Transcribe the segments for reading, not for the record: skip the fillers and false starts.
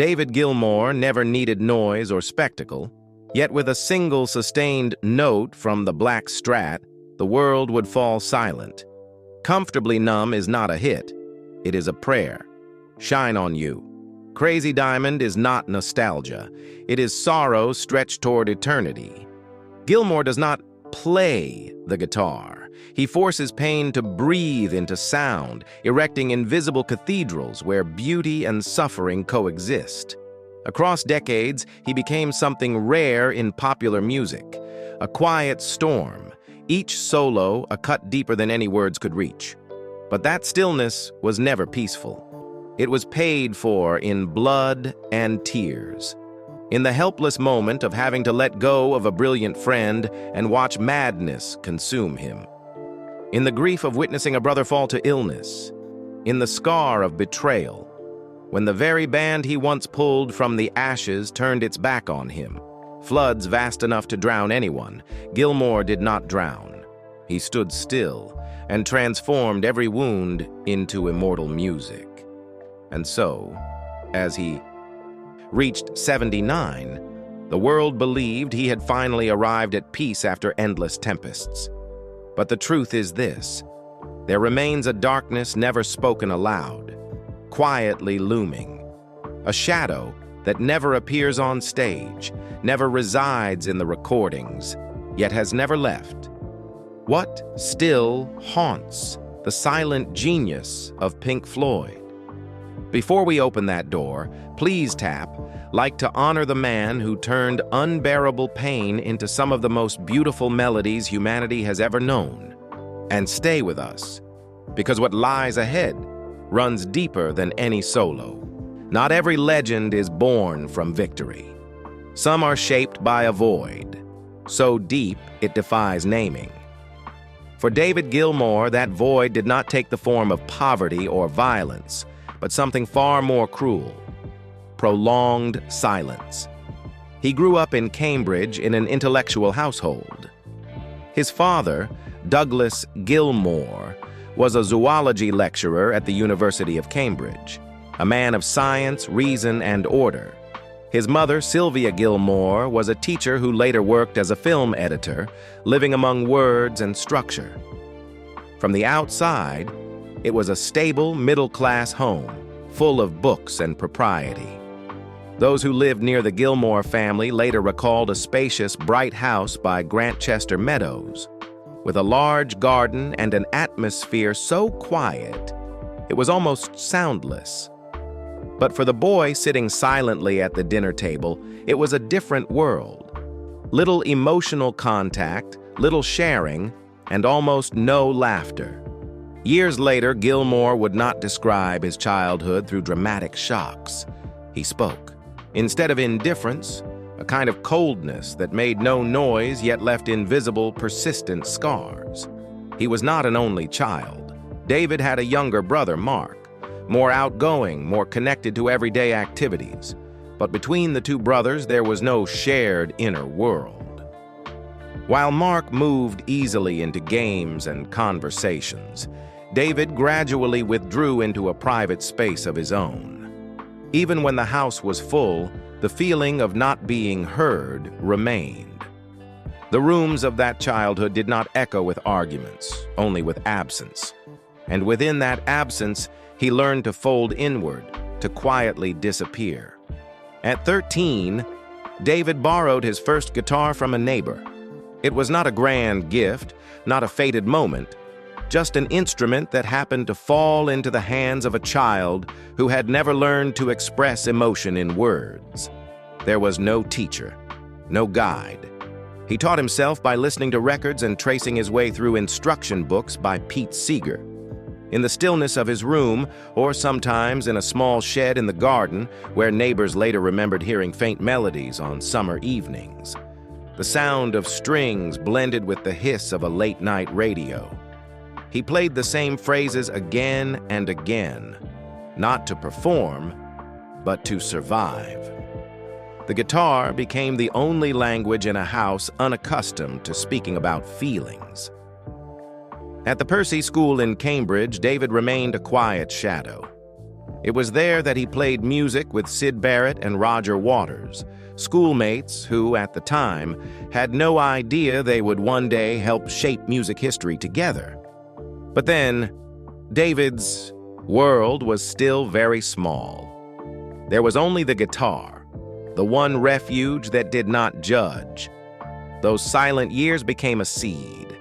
David Gilmour never needed noise or spectacle, yet with a single sustained note from the black Strat, the world would fall silent. Comfortably Numb is not a hit. It is a prayer. Shine on You. Crazy Diamond is not nostalgia. It is sorrow stretched toward eternity. Gilmour does not play the guitar. He forces pain to breathe into sound, erecting invisible cathedrals where beauty and suffering coexist. Across decades, he became something rare in popular music, a quiet storm, each solo a cut deeper than any words could reach. But that stillness was never peaceful. It was paid for in blood and tears. In the helpless moment of having to let go of a brilliant friend and watch madness consume him. In the grief of witnessing a brother fall to illness. In the scar of betrayal. When the very band he once pulled from the ashes turned its back on him. Floods vast enough to drown anyone, Gilmour did not drown. He stood still and transformed every wound into immortal music. And so, as he reached 79, the world believed he had finally arrived at peace after endless tempests. But the truth is this: there remains a darkness never spoken aloud, quietly looming, a shadow that never appears on stage, never resides in the recordings, yet has never left. What still haunts the silent genius of Pink Floyd? Before we open that door, please tap like to honor the man who turned unbearable pain into some of the most beautiful melodies humanity has ever known. And stay with us, because what lies ahead runs deeper than any solo. Not every legend is born from victory. Some are shaped by a void, so deep it defies naming. For David Gilmour, that void did not take the form of poverty or violence, but something far more cruel: prolonged silence. He grew up in Cambridge in an intellectual household. His father, Douglas Gilmour, was a zoology lecturer at the University of Cambridge, a man of science, reason, and order. His mother, Sylvia Gilmour, was a teacher who later worked as a film editor, living among words and structure. From the outside, it was a stable, middle-class home, full of books and propriety. Those who lived near the Gilmour family later recalled a spacious, bright house by Grantchester Meadows, with a large garden and an atmosphere so quiet it was almost soundless. But for the boy sitting silently at the dinner table, it was a different world. Little emotional contact, little sharing, and almost no laughter. Years later, Gilmour would not describe his childhood through dramatic shocks. He spoke. Instead of indifference, a kind of coldness that made no noise yet left invisible, persistent scars. He was not an only child. David had a younger brother, Mark, more outgoing, more connected to everyday activities. But between the two brothers, there was no shared inner world. While Mark moved easily into games and conversations, David gradually withdrew into a private space of his own. Even when the house was full, the feeling of not being heard remained. The rooms of that childhood did not echo with arguments, only with absence. And within that absence, he learned to fold inward, to quietly disappear. At 13, David borrowed his first guitar from a neighbor. It was not a grand gift, not a fated moment, just an instrument that happened to fall into the hands of a child who had never learned to express emotion in words. There was no teacher, no guide. He taught himself by listening to records and tracing his way through instruction books by Pete Seeger. In the stillness of his room, or sometimes in a small shed in the garden, where neighbors later remembered hearing faint melodies on summer evenings. The sound of strings blended with the hiss of a late-night radio. He played the same phrases again and again, not to perform, but to survive. The guitar became the only language in a house unaccustomed to speaking about feelings. At the Percy School in Cambridge, David remained a quiet shadow. It was there that he played music with Syd Barrett and Roger Waters, schoolmates who, at the time, had no idea they would one day help shape music history together. But then, David's world was still very small. There was only the guitar, the one refuge that did not judge. Those silent years became a seed,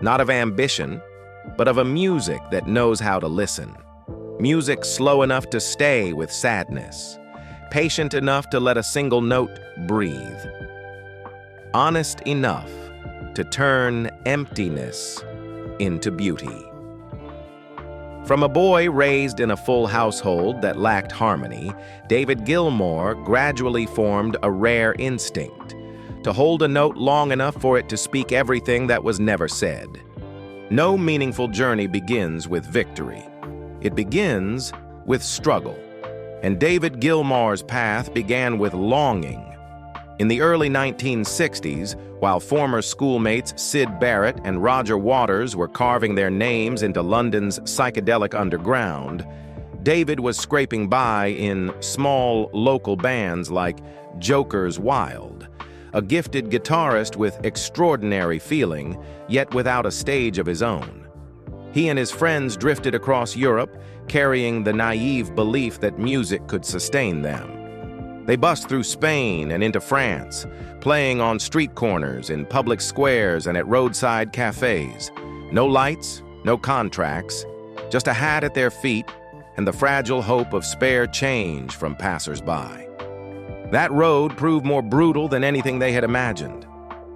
not of ambition, but of a music that knows how to listen. Music slow enough to stay with sadness, patient enough to let a single note breathe, honest enough to turn emptiness into beauty. From a boy raised in a full household that lacked harmony, David Gilmour gradually formed a rare instinct to hold a note long enough for it to speak everything that was never said. No meaningful journey begins with victory. It begins with struggle, and David Gilmour's path began with longing. In the early 1960s, while former schoolmates Syd Barrett and Roger Waters were carving their names into London's psychedelic underground, David was scraping by in small local bands like Joker's Wild, a gifted guitarist with extraordinary feeling, yet without a stage of his own. He and his friends drifted across Europe, carrying the naive belief that music could sustain them. They bussed through Spain and into France, playing on street corners, in public squares, and at roadside cafes. No lights, no contracts, just a hat at their feet and the fragile hope of spare change from passers-by. That road proved more brutal than anything they had imagined.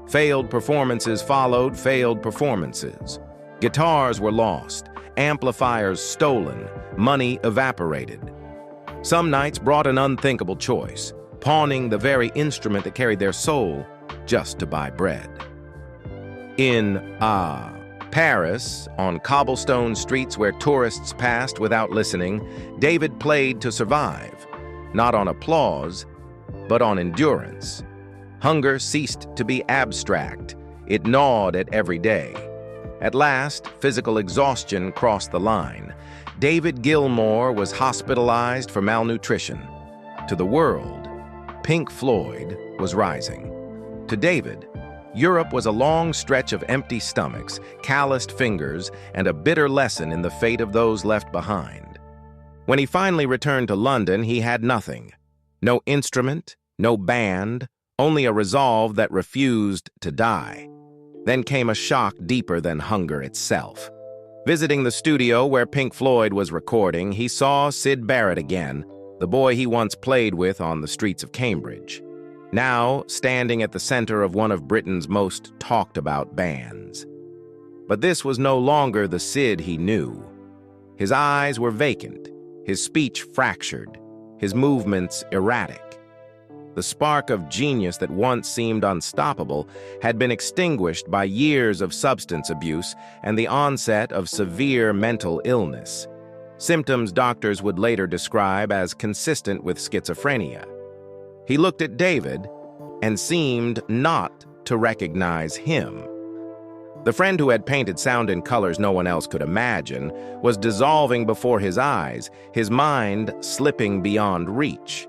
Failed performances followed failed performances. Guitars were lost, amplifiers stolen, money evaporated. Some nights brought an unthinkable choice, pawning the very instrument that carried their soul just to buy bread. In Paris, on cobblestone streets where tourists passed without listening, David played to survive, not on applause, but on endurance. Hunger ceased to be abstract. It gnawed at every day. At last, physical exhaustion crossed the line. David Gilmour was hospitalized for malnutrition. To the world, Pink Floyd was rising. To David, Europe was a long stretch of empty stomachs, calloused fingers, and a bitter lesson in the fate of those left behind. When he finally returned to London, he had nothing. No instrument, no band, only a resolve that refused to die. Then came a shock deeper than hunger itself. Visiting the studio where Pink Floyd was recording, he saw Syd Barrett again, the boy he once played with on the streets of Cambridge, now standing at the center of one of Britain's most talked-about bands. But this was no longer the Syd he knew. His eyes were vacant, his speech fractured, his movements erratic. The spark of genius that once seemed unstoppable had been extinguished by years of substance abuse and the onset of severe mental illness, symptoms doctors would later describe as consistent with schizophrenia. He looked at David and seemed not to recognize him. The friend who had painted sound in colors no one else could imagine was dissolving before his eyes, his mind slipping beyond reach.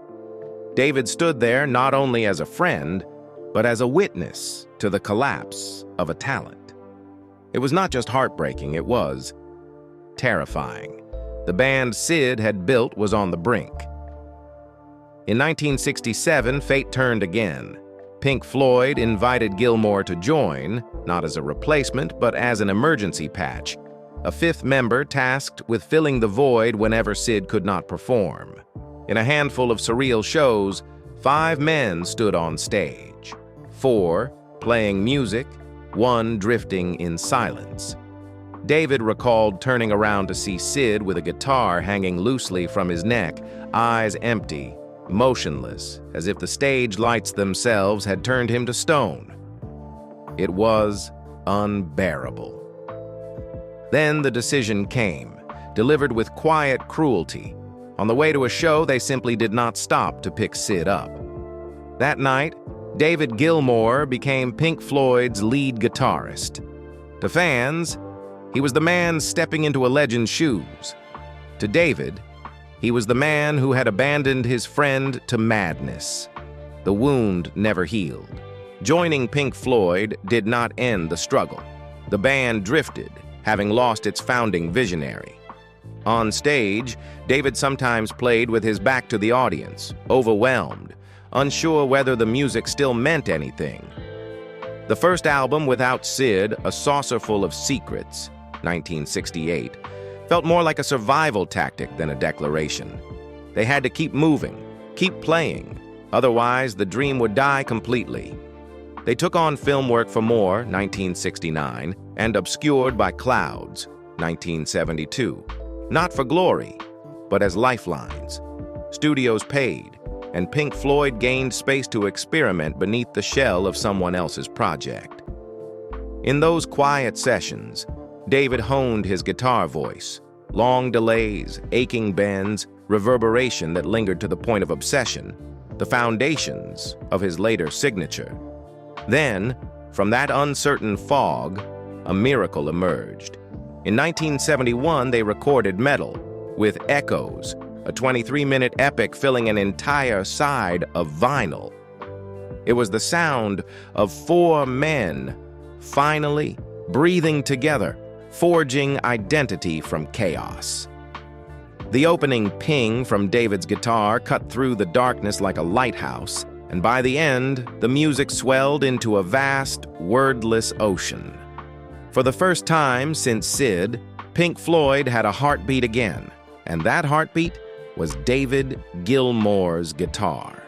David stood there not only as a friend, but as a witness to the collapse of a talent. It was not just heartbreaking, it was terrifying. The band Syd had built was on the brink. In 1967, fate turned again. Pink Floyd invited Gilmour to join, not as a replacement, but as an emergency patch, a fifth member tasked with filling the void whenever Syd could not perform. In a handful of surreal shows, 5 men stood on stage, 4 playing music, 1 drifting in silence. David recalled turning around to see Syd with a guitar hanging loosely from his neck, eyes empty, motionless, as if the stage lights themselves had turned him to stone. It was unbearable. Then the decision came, delivered with quiet cruelty. On the way to a show, they simply did not stop to pick Syd up. That night, David Gilmour became Pink Floyd's lead guitarist. To fans, he was the man stepping into a legend's shoes. To David, He was the man who had abandoned his friend to madness. The wound never healed. Joining Pink Floyd did not end the struggle. The band drifted, having lost its founding visionary. On stage, David sometimes played with his back to the audience, overwhelmed, unsure whether the music still meant anything. The first album without Syd, A Saucerful of Secrets, 1968, felt more like a survival tactic than a declaration. They had to keep moving, keep playing, otherwise the dream would die completely. They took on film work for More, 1969, and Obscured by Clouds, 1972. Not for glory, but as lifelines. Studios paid, and Pink Floyd gained space to experiment beneath the shell of someone else's project. In those quiet sessions, David honed his guitar voice, long delays, aching bends, reverberation that lingered to the point of obsession, the foundations of his later signature. Then, from that uncertain fog, a miracle emerged. In 1971, they recorded Metal, with Echoes, a 23-minute epic filling an entire side of vinyl. It was the sound of four men, finally breathing together, forging identity from chaos. The opening ping from David's guitar cut through the darkness like a lighthouse, and by the end, the music swelled into a vast, wordless ocean. For the first time since Syd, Pink Floyd had a heartbeat again, and that heartbeat was David Gilmour's guitar.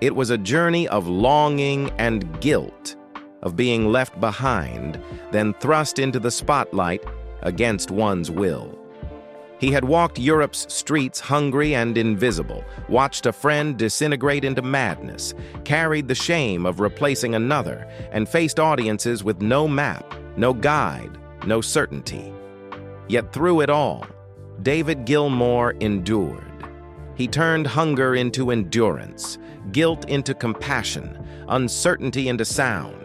It was a journey of longing and guilt, of being left behind, then thrust into the spotlight against one's will. He had walked Europe's streets hungry and invisible, watched a friend disintegrate into madness, carried the shame of replacing another, and faced audiences with no map, no guide, no certainty. Yet through it all, David Gilmour endured. He turned hunger into endurance, guilt into compassion, uncertainty into sound.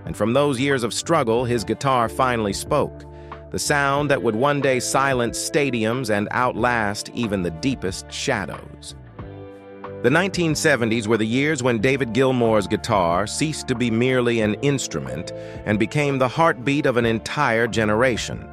And from those years of struggle, his guitar finally spoke, the sound that would one day silence stadiums and outlast even the deepest shadows. The 1970s were the years when David Gilmour's guitar ceased to be merely an instrument and became the heartbeat of an entire generation.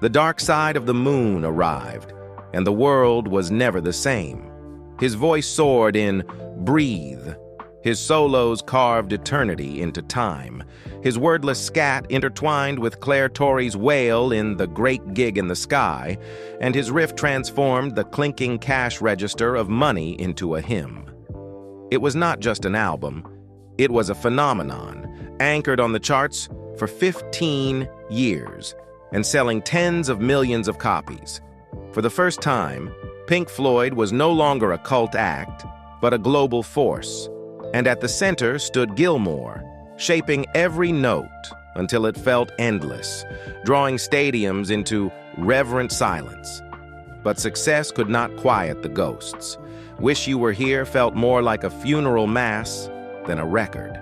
The dark side of the moon arrived, and the world was never the same. His voice soared in Breathe. His solos carved eternity into time. His wordless scat intertwined with Claire Torrey's wail in The Great Gig in the Sky, and his riff transformed the clinking cash register of money into a hymn. It was not just an album, it was a phenomenon, anchored on the charts for 15 years, and selling tens of millions of copies. For the first time, Pink Floyd was no longer a cult act, but a global force. And at the center stood Gilmour, shaping every note until it felt endless, drawing stadiums into reverent silence. But success could not quiet the ghosts. Wish You Were Here felt more like a funeral mass than a record.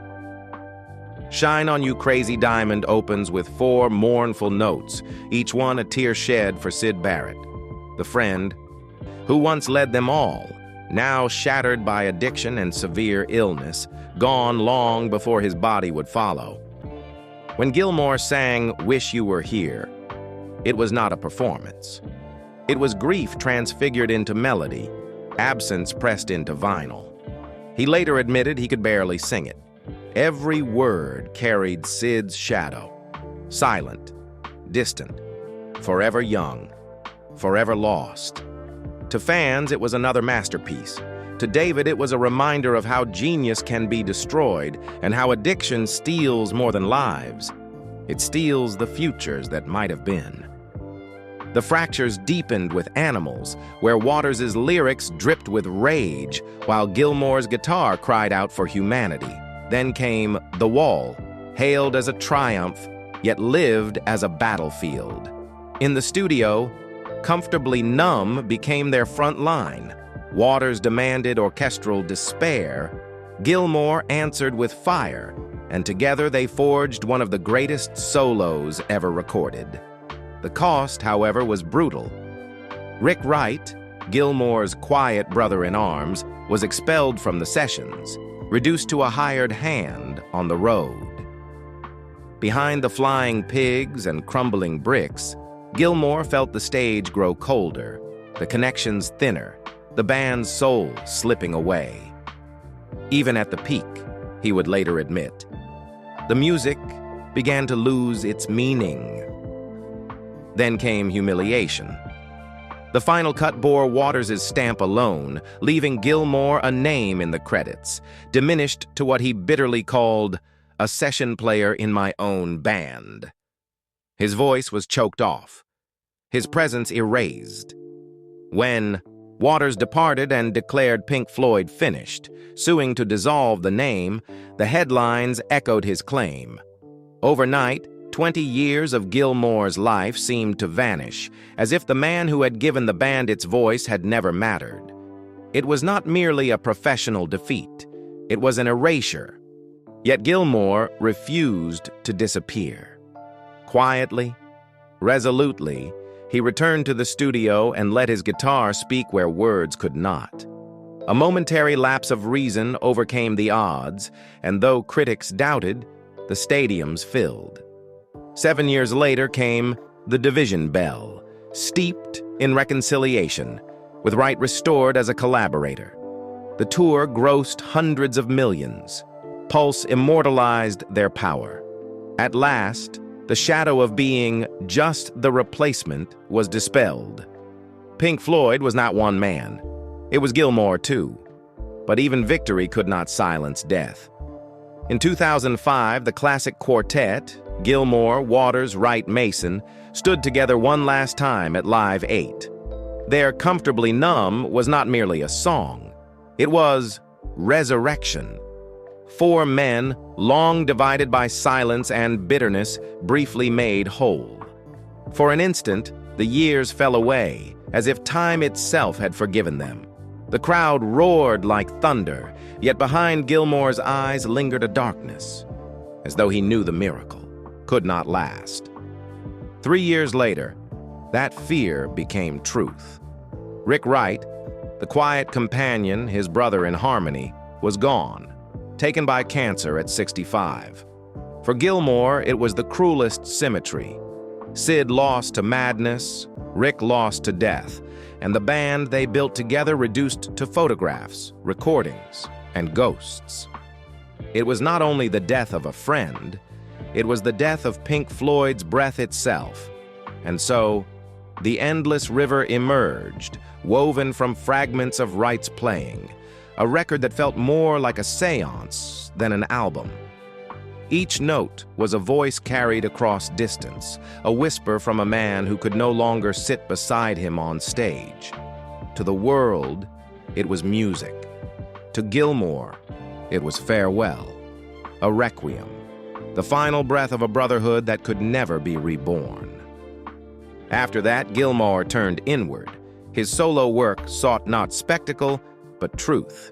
Shine On You Crazy Diamond opens with 4 mournful notes, each one a tear shed for Syd Barrett, the friend who once led them all, now shattered by addiction and severe illness, gone long before his body would follow. When Gilmour sang Wish You Were Here, it was not a performance. It was grief transfigured into melody, absence pressed into vinyl. He later admitted he could barely sing it. Every word carried Syd's shadow, silent, distant, forever young, forever lost. To fans, it was another masterpiece. To David, it was a reminder of how genius can be destroyed and how addiction steals more than lives. It steals the futures that might have been. The fractures deepened with Animals, where Waters' lyrics dripped with rage, while Gilmour's guitar cried out for humanity. Then came The Wall, hailed as a triumph, yet lived as a battlefield. In the studio, Comfortably Numb became their front line. Waters demanded orchestral despair. Gilmour answered with fire, and together they forged one of the greatest solos ever recorded. The cost, however, was brutal. Rick Wright, Gilmour's quiet brother-in-arms, was expelled from the sessions, reduced to a hired hand on the road. Behind the flying pigs and crumbling bricks, Gilmour felt the stage grow colder, the connections thinner, the band's soul slipping away. Even at the peak, he would later admit, the music began to lose its meaning. Then came humiliation. The final cut bore Waters' stamp alone, leaving Gilmour a name in the credits, diminished to what he bitterly called a session player in my own band. His voice was choked off, his presence erased. When Waters departed and declared Pink Floyd finished, suing to dissolve the name, the headlines echoed his claim. Overnight, 20 years of Gilmour's life seemed to vanish, as if the man who had given the band its voice had never mattered. It was not merely a professional defeat, it was an erasure. Yet Gilmour refused to disappear. Quietly, resolutely, he returned to the studio and let his guitar speak where words could not. A momentary lapse of reason overcame the odds, and though critics doubted, the stadiums filled. 7 years later came the Division Bell, steeped in reconciliation, with Wright restored as a collaborator. The tour grossed hundreds of millions. Pulse immortalized their power. At last, the shadow of being just the replacement was dispelled. Pink Floyd was not one man. It was Gilmour, too. But even victory could not silence death. In 2005, the classic quartet, Gilmour, Waters, Wright, Mason, stood together one last time at Live 8. Their Comfortably Numb was not merely a song. It was resurrection. 4 men, long divided by silence and bitterness, briefly made whole. For an instant, the years fell away, as if time itself had forgiven them. The crowd roared like thunder, yet behind Gilmour's eyes lingered a darkness, as though he knew the miracle could not last. 3 years later, that fear became truth. Rick Wright, the quiet companion, his brother in harmony, was gone, taken by cancer at 65. For Gilmour, it was the cruelest symmetry. Syd lost to madness, Rick lost to death, and the band they built together reduced to photographs, recordings, and ghosts. It was not only the death of a friend, it was the death of Pink Floyd's breath itself. And so, the endless river emerged, woven from fragments of Wright's playing, a record that felt more like a seance than an album. Each note was a voice carried across distance, a whisper from a man who could no longer sit beside him on stage. To the world, it was music. To Gilmour, it was farewell, a requiem, the final breath of a brotherhood that could never be reborn. After that, Gilmour turned inward. His solo work sought not spectacle, but truth.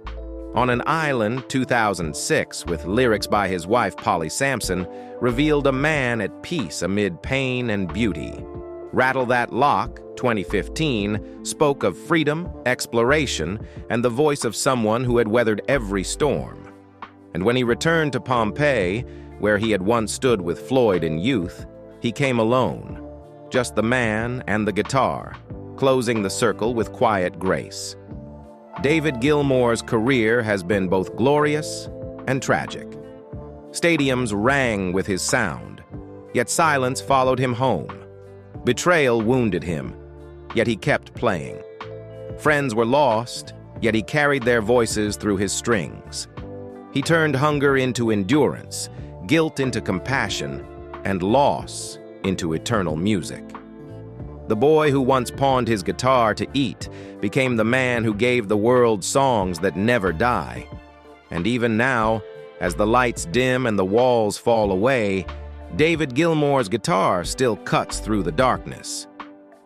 On an Island, 2006, with lyrics by his wife Polly Sampson, revealed a man at peace amid pain and beauty. Rattle That Lock, 2015, spoke of freedom, exploration, and the voice of someone who had weathered every storm. And when he returned to Pompeii, where he had once stood with Floyd in youth, he came alone, just the man and the guitar, closing the circle with quiet grace. David Gilmour's career has been both glorious and tragic. Stadiums rang with his sound, yet silence followed him home. Betrayal wounded him, yet he kept playing. Friends were lost, yet he carried their voices through his strings. He turned hunger into endurance, guilt into compassion, and loss into eternal music. The boy who once pawned his guitar to eat became the man who gave the world songs that never die. And even now, as the lights dim and the walls fall away, David Gilmour's guitar still cuts through the darkness.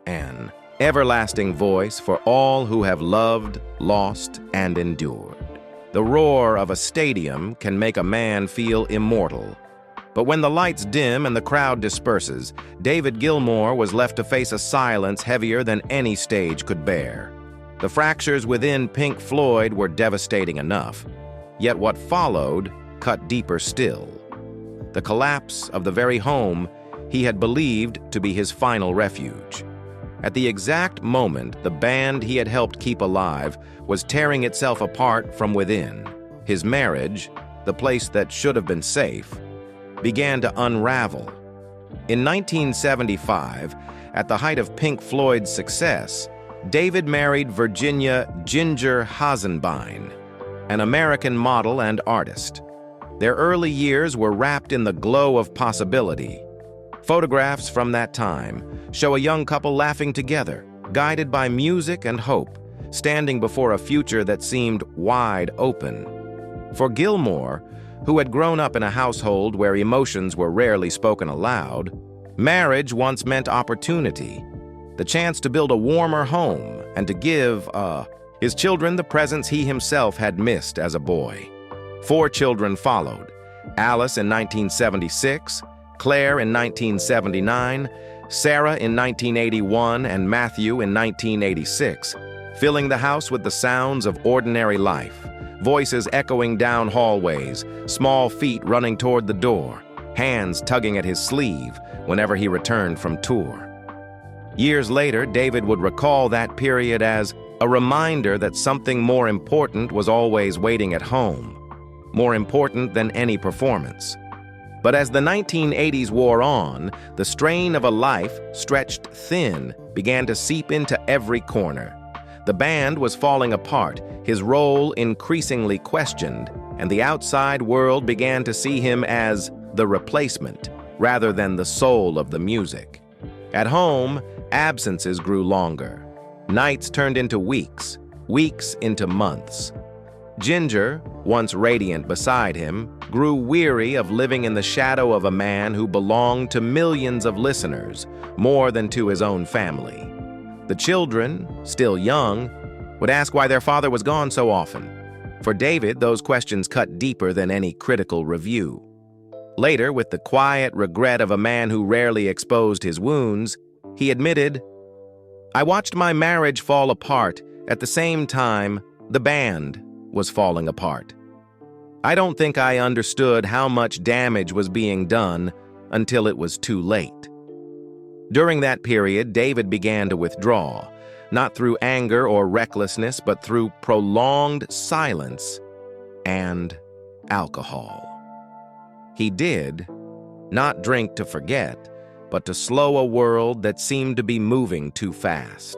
An everlasting voice for all who have loved, lost, and endured. The roar of a stadium can make a man feel immortal. But when the lights dim and the crowd disperses, David Gilmour was left to face a silence heavier than any stage could bear. The fractures within Pink Floyd were devastating enough, yet what followed cut deeper still. The collapse of the very home he had believed to be his final refuge. At the exact moment the band he had helped keep alive was tearing itself apart from within, his marriage, the place that should have been safe, began to unravel. In 1975, at the height of Pink Floyd's success, David married Virginia Ginger Hazenbein, an American model and artist. Their early years were wrapped in the glow of possibility. Photographs from that time show a young couple laughing together, guided by music and hope, standing before a future that seemed wide open. For Gilmour, who had grown up in a household where emotions were rarely spoken aloud, marriage once meant opportunity, the chance to build a warmer home and to give his children the presents he himself had missed as a boy. 4 children followed: Alice in 1976, Claire in 1979, Sarah in 1981, and Matthew in 1986, filling the house with the sounds of ordinary life, voices echoing down hallways, small feet running toward the door, hands tugging at his sleeve whenever he returned from tour. Years later, David would recall that period as a reminder that something more important was always waiting at home, more important than any performance. But as the 1980s wore on, the strain of a life stretched thin began to seep into every corner. The band was falling apart, his role increasingly questioned, and the outside world began to see him as the replacement rather than the soul of the music. At home, absences grew longer. Nights turned into weeks, weeks into months. Ginger, once radiant beside him, grew weary of living in the shadow of a man who belonged to millions of listeners, more than to his own family. The children, still young, would ask why their father was gone so often. For David, those questions cut deeper than any critical review. Later, with the quiet regret of a man who rarely exposed his wounds, he admitted, "I watched my marriage fall apart at the same time the band was falling apart. I don't think I understood how much damage was being done until it was too late." During that period, David began to withdraw, not through anger or recklessness, but through prolonged silence and alcohol. He did not drink to forget, but to slow a world that seemed to be moving too fast.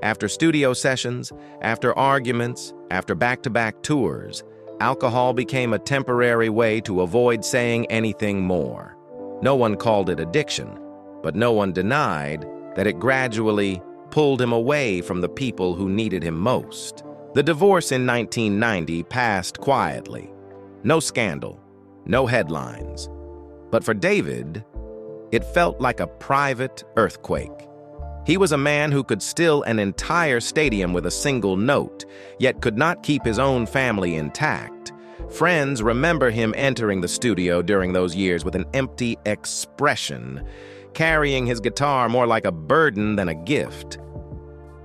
After studio sessions, after arguments, after back-to-back tours, alcohol became a temporary way to avoid saying anything more. No one called it addiction, but no one denied that it gradually pulled him away from the people who needed him most. The divorce in 1990 passed quietly. No scandal, no headlines. But for David, it felt like a private earthquake. He was a man who could still an entire stadium with a single note, yet could not keep his own family intact. Friends remember him entering the studio during those years with an empty expression, carrying his guitar more like a burden than a gift.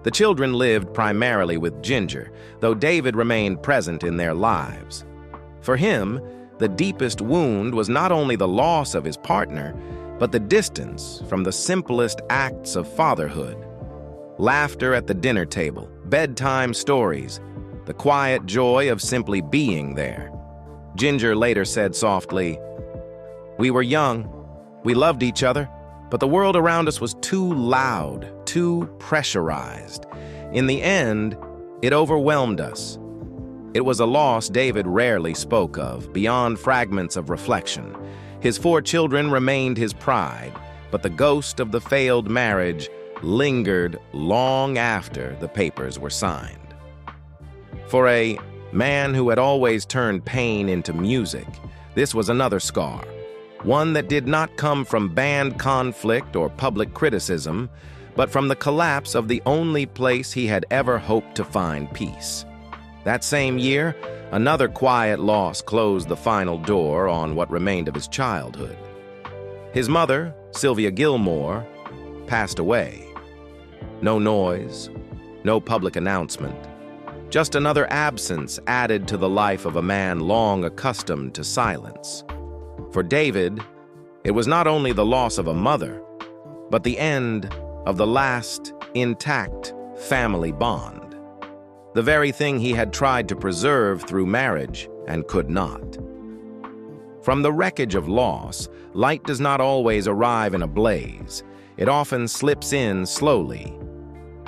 The children lived primarily with Ginger, though David remained present in their lives. For him, the deepest wound was not only the loss of his partner, but the distance from the simplest acts of fatherhood. Laughter at the dinner table, bedtime stories, the quiet joy of simply being there. Ginger later said softly, "We were young, we loved each other, but the world around us was too loud, too pressurized. In the end, it overwhelmed us." It was a loss David rarely spoke of, beyond fragments of reflection. His 4 children remained his pride, but the ghost of the failed marriage lingered long after the papers were signed. For a man who had always turned pain into music, this was another scar, one that did not come from band conflict or public criticism, but from the collapse of the only place he had ever hoped to find peace. That same year, another quiet loss closed the final door on what remained of his childhood. His mother, Sylvia Gilmour, passed away. No noise, no public announcement. Just another absence added to the life of a man long accustomed to silence. For David, it was not only the loss of a mother, but the end of the last intact family bond. The very thing he had tried to preserve through marriage and could not. From the wreckage of loss, light does not always arrive in a blaze. It often slips in slowly.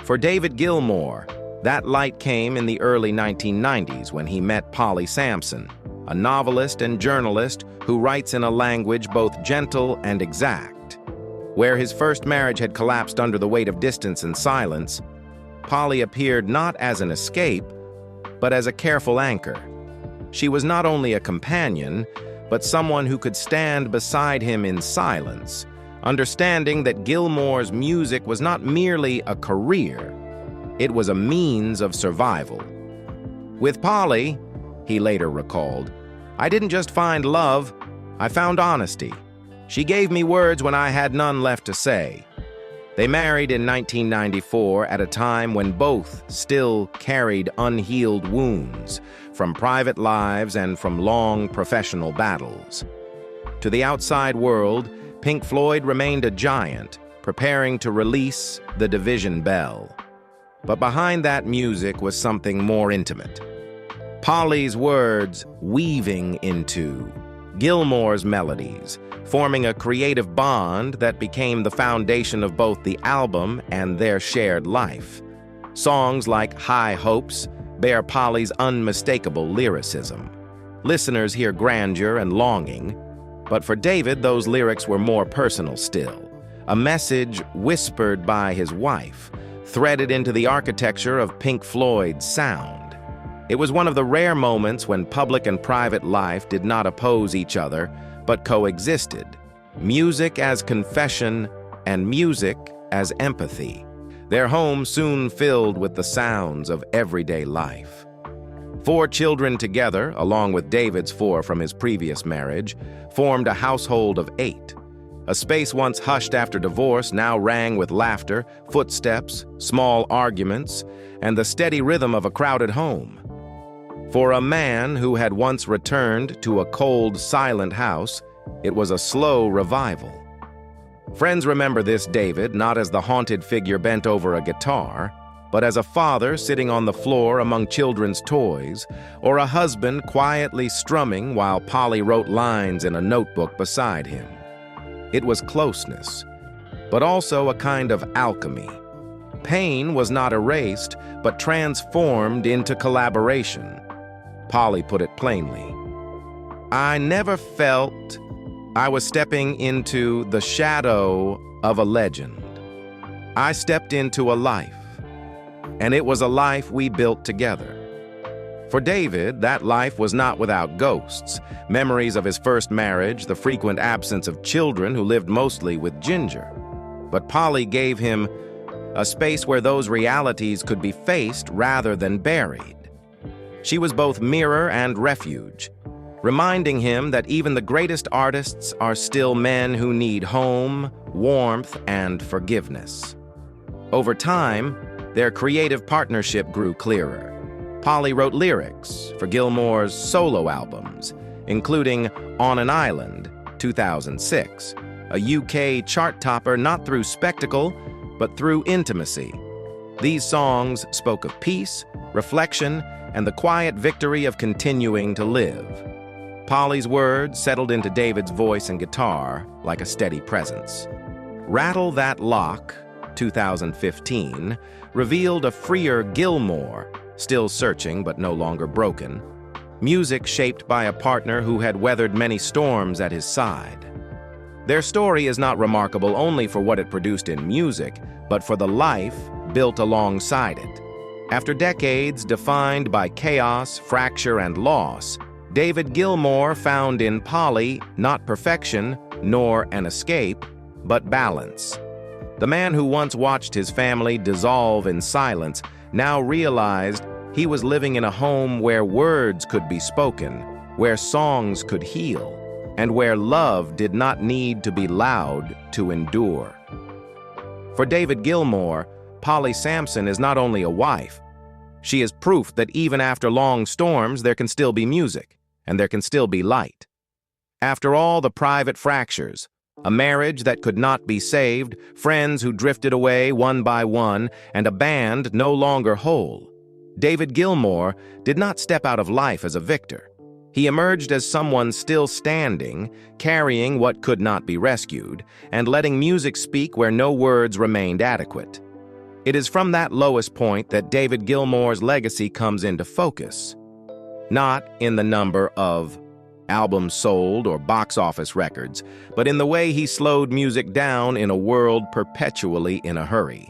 For David Gilmour, that light came in the early 1990s when he met Polly Sampson, a novelist and journalist who writes in a language both gentle and exact. Where his first marriage had collapsed under the weight of distance and silence, Polly appeared not as an escape, but as a careful anchor. She was not only a companion, but someone who could stand beside him in silence, understanding that Gilmour's music was not merely a career, it was a means of survival. With Polly, he later recalled, I didn't just find love, I found honesty. She gave me words when I had none left to say. They married in 1994 at a time when both still carried unhealed wounds from private lives and from long professional battles. To the outside world, Pink Floyd remained a giant, preparing to release the division bell. But behind that music was something more intimate. Polly's words weaving into Gilmour's melodies, forming a creative bond that became the foundation of both the album and their shared life. Songs like High Hopes bear Polly's unmistakable lyricism. Listeners hear grandeur and longing, but for David, those lyrics were more personal still. A message whispered by his wife, threaded into the architecture of Pink Floyd's sound. It was one of the rare moments when public and private life did not oppose each other, but coexisted. Music as confession and music as empathy. Their home soon filled with the sounds of everyday life. 4 children together, along with David's 4 from his previous marriage, formed a household of 8. A space once hushed after divorce now rang with laughter, footsteps, small arguments, and the steady rhythm of a crowded home. For a man who had once returned to a cold, silent house, it was a slow revival. Friends remember this David not as the haunted figure bent over a guitar, but as a father sitting on the floor among children's toys, or a husband quietly strumming while Polly wrote lines in a notebook beside him. It was closeness, but also a kind of alchemy. Pain was not erased, but transformed into collaboration. Polly put it plainly. I never felt I was stepping into the shadow of a legend. I stepped into a life, and it was a life we built together. For David, that life was not without ghosts, memories of his first marriage, the frequent absence of children who lived mostly with Ginger. But Polly gave him a space where those realities could be faced rather than buried. She was both mirror and refuge, reminding him that even the greatest artists are still men who need home, warmth, and forgiveness. Over time, their creative partnership grew clearer. Polly wrote lyrics for Gilmour's solo albums, including On an Island, 2006, a UK chart topper not through spectacle, but through intimacy. These songs spoke of peace, reflection, and the quiet victory of continuing to live. Polly's words settled into David's voice and guitar like a steady presence. Rattle That Lock, 2015, revealed a freer Gilmour, still searching but no longer broken. Music shaped by a partner who had weathered many storms at his side. Their story is not remarkable only for what it produced in music, but for the life built alongside it. After decades defined by chaos, fracture, and loss, David Gilmour found in Polly not perfection nor an escape, but balance. The man who once watched his family dissolve in silence now realized he was living in a home where words could be spoken, where songs could heal, and where love did not need to be loud to endure. For David Gilmour, Polly Sampson is not only a wife, she is proof that even after long storms there can still be music, and there can still be light. After all the private fractures, a marriage that could not be saved, friends who drifted away one by one, and a band no longer whole, David Gilmour did not step out of life as a victor. He emerged as someone still standing, carrying what could not be rescued, and letting music speak where no words remained adequate. It is from that lowest point that David Gilmour's legacy comes into focus. Not in the number of albums sold or box office records, but in the way he slowed music down in a world perpetually in a hurry.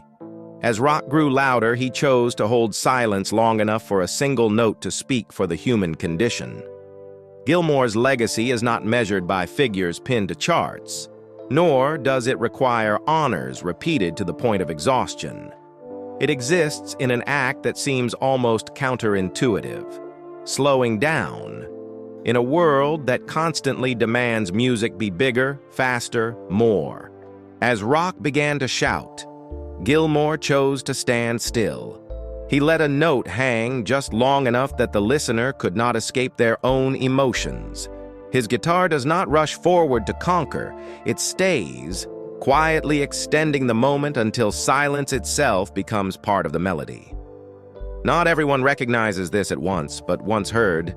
As rock grew louder, he chose to hold silence long enough for a single note to speak for the human condition. Gilmour's legacy is not measured by figures pinned to charts, nor does it require honors repeated to the point of exhaustion. It exists in an act that seems almost counterintuitive, slowing down. In a world that constantly demands music be bigger, faster, more. As rock began to shout, Gilmour chose to stand still. He let a note hang just long enough that the listener could not escape their own emotions. His guitar does not rush forward to conquer, it stays, quietly extending the moment until silence itself becomes part of the melody. Not everyone recognizes this at once, but once heard,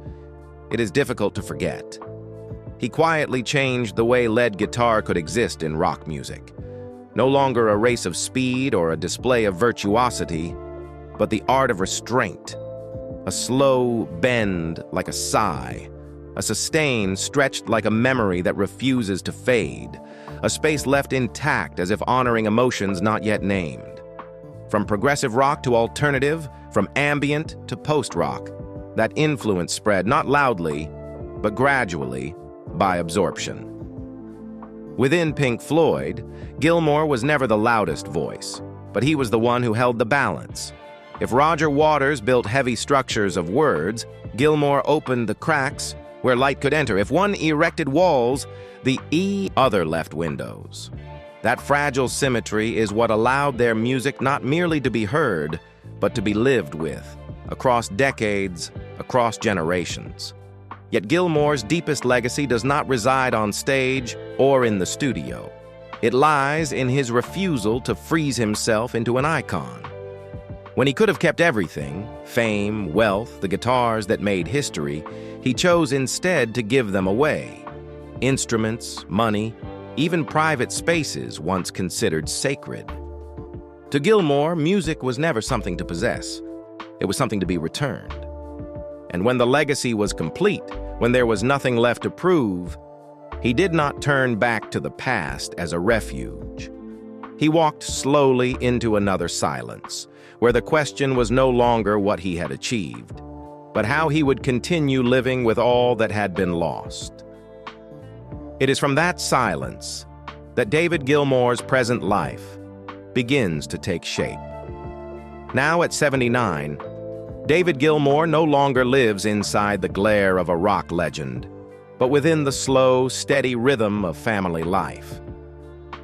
it is difficult to forget. He quietly changed the way lead guitar could exist in rock music. No longer a race of speed or a display of virtuosity, but the art of restraint. A slow bend like a sigh, a sustain stretched like a memory that refuses to fade, a space left intact as if honoring emotions not yet named. From progressive rock to alternative, from ambient to post-rock, that influence spread not loudly, but gradually by absorption. Within Pink Floyd, Gilmour was never the loudest voice, but he was the one who held the balance. If Roger Waters built heavy structures of words, Gilmour opened the cracks where light could enter. If one erected walls, the other left windows. That fragile symmetry is what allowed their music not merely to be heard, but to be lived with, across decades, across generations. Yet Gilmour's deepest legacy does not reside on stage or in the studio. It lies in his refusal to freeze himself into an icon. When he could have kept everything, fame, wealth, the guitars that made history, he chose instead to give them away. Instruments, money, even private spaces once considered sacred. To Gilmour, music was never something to possess. It was something to be returned. And when the legacy was complete, when there was nothing left to prove, he did not turn back to the past as a refuge. He walked slowly into another silence, where the question was no longer what he had achieved, but how he would continue living with all that had been lost. It is from that silence that David Gilmour's present life begins to take shape. Now at 79, David Gilmour no longer lives inside the glare of a rock legend, but within the slow, steady rhythm of family life.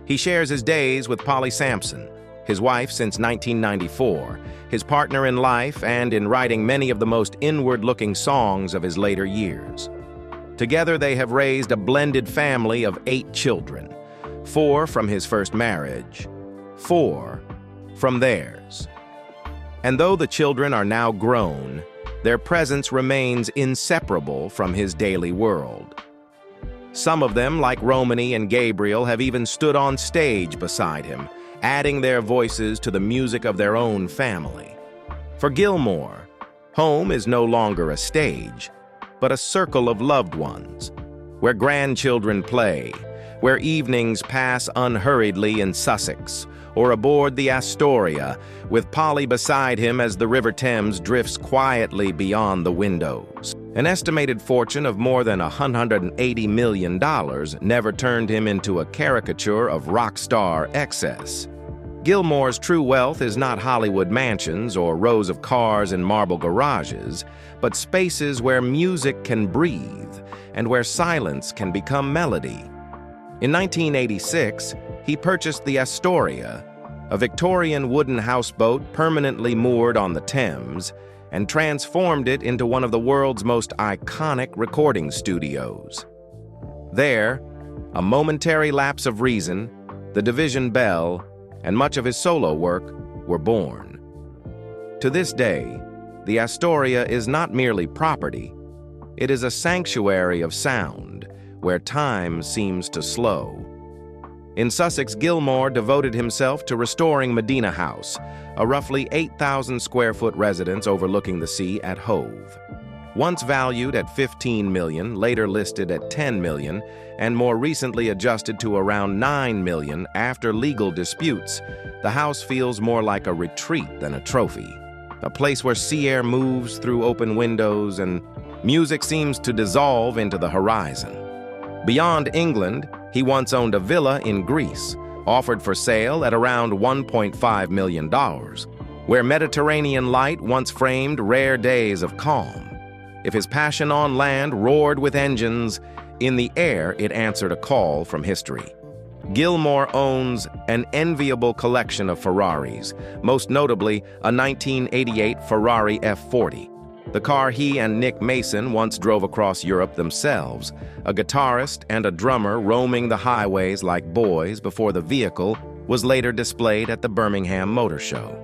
He shares his days with Polly Sampson, his wife since 1994, his partner in life and in writing many of the most inward-looking songs of his later years. Together they have raised a blended family of 8 children, 4 from his first marriage, 4 from theirs. And though the children are now grown, their presence remains inseparable from his daily world. Some of them, like Romany and Gabriel, have even stood on stage beside him, adding their voices to the music of their own family. For Gilmour, home is no longer a stage, but a circle of loved ones, where grandchildren play, where evenings pass unhurriedly in Sussex, or aboard the Astoria, with Polly beside him as the River Thames drifts quietly beyond the windows. An estimated fortune of more than $180 million never turned him into a caricature of rock star excess. Gilmour's true wealth is not Hollywood mansions or rows of cars and marble garages, but spaces where music can breathe and where silence can become melody. In 1986, he purchased the Astoria, a Victorian wooden houseboat permanently moored on the Thames, and transformed it into one of the world's most iconic recording studios. There, a momentary lapse of reason, the Division Bell, and much of his solo work were born. To this day, the Astoria is not merely property, it is a sanctuary of sound, where time seems to slow. In Sussex, Gilmour devoted himself to restoring Medina House, a roughly 8,000-square-foot residence overlooking the sea at Hove. Once valued at $15 million, later listed at $10 million, and more recently adjusted to around $9 million after legal disputes, the house feels more like a retreat than a trophy. A place where sea air moves through open windows and music seems to dissolve into the horizon. Beyond England, he once owned a villa in Greece, offered for sale at around $1.5 million, where Mediterranean light once framed rare days of calm. If his passion on land roared with engines, in the air it answered a call from history. Gilmour owns an enviable collection of Ferraris, most notably a 1988 Ferrari F40. The car he and Nick Mason once drove across Europe themselves, a guitarist and a drummer roaming the highways like boys before the vehicle was later displayed at the Birmingham Motor Show.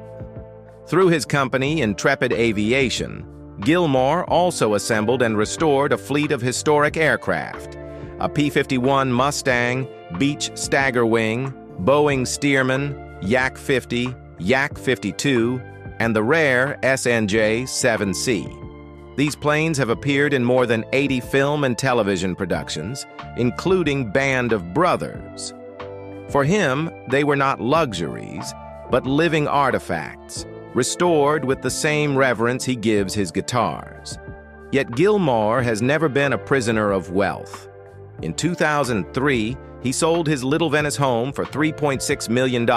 Through his company, Intrepid Aviation, Gilmour also assembled and restored a fleet of historic aircraft, a P-51 Mustang, Beech Staggerwing, Boeing Stearman, Yak-50, Yak-52, and the rare SNJ-7C. These planes have appeared in more than 80 film and television productions, including Band of Brothers. For him, they were not luxuries, but living artifacts, restored with the same reverence he gives his guitars. Yet Gilmour has never been a prisoner of wealth. In 2003, he sold his Little Venice home for $3.6 million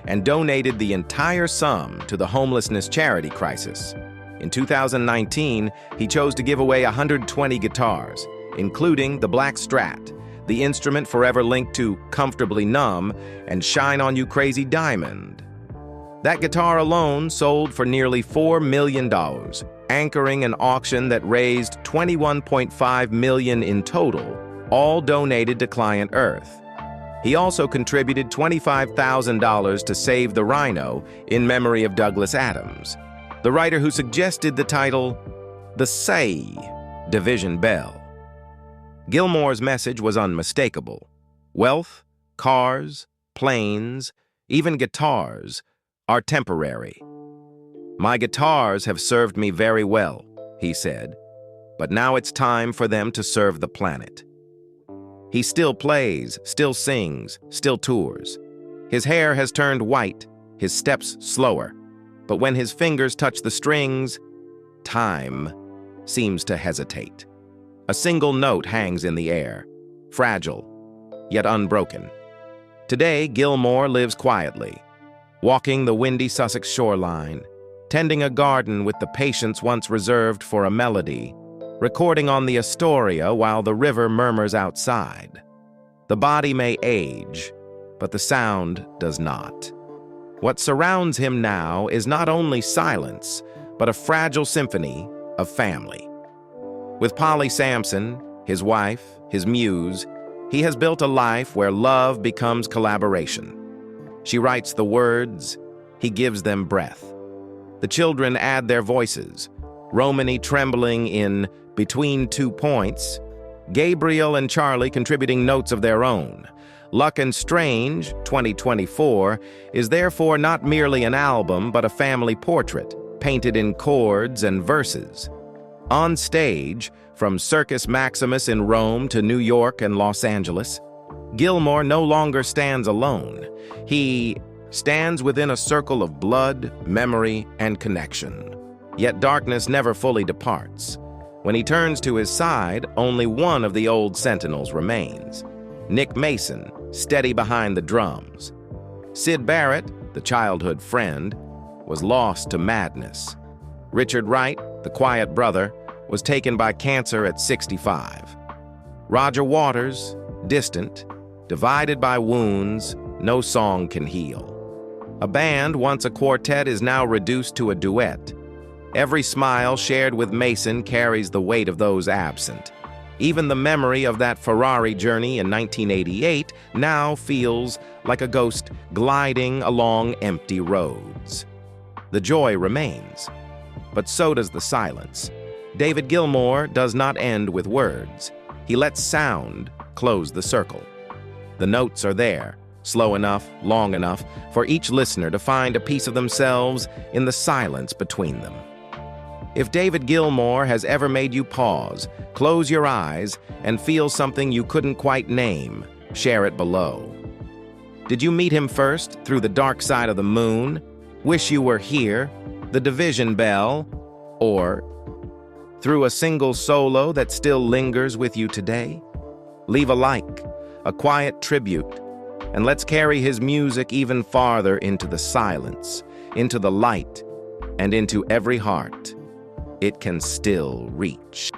and donated the entire sum to the homelessness charity crisis. In 2019, he chose to give away 120 guitars, including the Black Strat, the instrument forever linked to Comfortably Numb and Shine On You Crazy Diamond. That guitar alone sold for nearly $4 million, anchoring an auction that raised $21.5 million in total, all donated to Client Earth. He also contributed $25,000 to Save the Rhino in memory of Douglas Adams, the writer who suggested the title, The Say Division Bell. Gilmour's message was unmistakable. Wealth, cars, planes, even guitars are temporary. My guitars have served me very well, he said, but now it's time for them to serve the planet. He still plays, still sings, still tours. His hair has turned white, his steps slower, but when his fingers touch the strings, time seems to hesitate. A single note hangs in the air, fragile, yet unbroken. Today, Gilmour lives quietly, walking the windy Sussex shoreline, tending a garden with the patience once reserved for a melody, recording on the Astoria while the river murmurs outside. The body may age, but the sound does not. What surrounds him now is not only silence, but a fragile symphony of family. With Polly Sampson, his wife, his muse, he has built a life where love becomes collaboration. She writes the words, he gives them breath. The children add their voices, Romany trembling in Between 2 Points, Gabriel and Charlie contributing notes of their own. Luck and Strange, 2024, is therefore not merely an album but a family portrait, painted in chords and verses. On stage, from Circus Maximus in Rome to New York and Los Angeles, Gilmour no longer stands alone. He stands within a circle of blood, memory, and connection. Yet darkness never fully departs. When he turns to his side, only one of the old sentinels remains. Nick Mason, steady behind the drums. Syd Barrett, the childhood friend, was lost to madness. Richard Wright, the quiet brother, was taken by cancer at 65. Roger Waters, distant, divided by wounds no song can heal. A band, once a quartet, is now reduced to a duet. Every smile shared with Mason carries the weight of those absent. Even the memory of that Ferrari journey in 1988 now feels like a ghost gliding along empty roads. The joy remains, but so does the silence. David Gilmour does not end with words. He lets sound close the circle. The notes are there, slow enough, long enough, for each listener to find a piece of themselves in the silence between them. If David Gilmour has ever made you pause, close your eyes, and feel something you couldn't quite name, share it below. Did you meet him first through the dark side of the moon, Wish You Were Here, The Division Bell, or through a single solo that still lingers with you today? Leave a like, a quiet tribute, and let's carry his music even farther into the silence, into the light, and into every heart it can still reach.